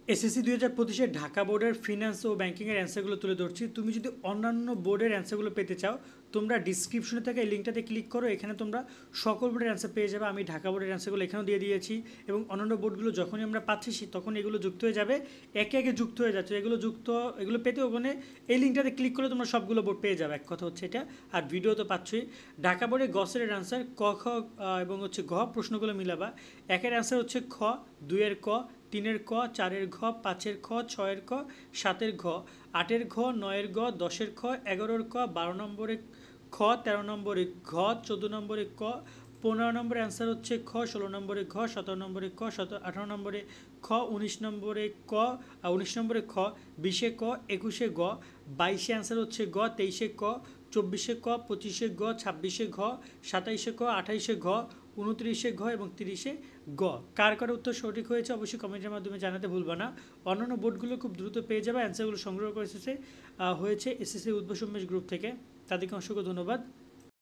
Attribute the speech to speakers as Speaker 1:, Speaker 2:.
Speaker 1: SSC 2025 Dhaka বোর্ডের finance ও ব্যাংকিংয়ের অ্যান্সারগুলো তুলে ধরছি। তুমি যদি অন্যান্য বোর্ডের অ্যান্সারগুলো পেতে চাও, তোমরা ডিসক্রিপশনে থাকা এই লিঙ্কটাতে ক্লিক করো। এখানে তোমরা সকল বোর্ডের অ্যান্সার পেয়ে যাবে। আমি ঢাকা বোর্ডের অ্যান্সারগুলো এখানেও দিয়ে দিয়েছি, এবং অন্যান্য বোর্ডগুলো যখনই আমরা পাচ্ছি তখন এগুলো যুক্ত হয়ে যাবে, একে একে যুক্ত হয়ে যাচ্ছে। এগুলো পেতে ওখানে এই লিঙ্কটাতে ক্লিক করলে তোমরা সবগুলো বোর্ড পেয়ে যাবে। এক কথা হচ্ছে এটা। আর ভিডিও তো পাচ্ছই। ঢাকা বোর্ডের গসের অ্যান্সার ক খ এবং হচ্ছে ঘ প্রশ্নগুলো মিলাবা। একের অ্যান্সার হচ্ছে খ, দুইয়ের ক, তিনের ক, চারের ঘ, পাঁচের খ, ছয়ের ক, সাতের ঘ, আটের ঘ, নয়ের গ, দশের খ, এগারোর ক, 12 নম্বরে খ, 13 নম্বরে ঘ, 14 নম্বরে ক, 15 নম্বরে অ্যান্সার হচ্ছে খ, 16 নম্বরে ঘ, 17 নম্বরে ক, 18 নম্বরে খ, 19 নম্বরে ক, 19 নম্বরে খ, 20-এ ক, 21-এ গ, 22-এ অ্যান্সার হচ্ছে গ, 23-এ ক, 24-এ ক, 25-এ গ, 26-এ ঘ, 27-এ ক, 28-এ ঘ, 29-এ ঘ এবং 30-এ গ। কার কার উত্তর সঠিক হয়েছে অবশ্যই কমেন্টের মাধ্যমে জানাতে ভুলবা না। অন্যান্য বোর্ডগুলো খুব দ্রুত পেয়ে যাবে। অ্যান্সারগুলো সংগ্রহ করে হয়েছে এসএসসি উদ্ভাসম্মেশ গ্রুপ থেকে। তাদেরকে অসংখ্য ধন্যবাদ।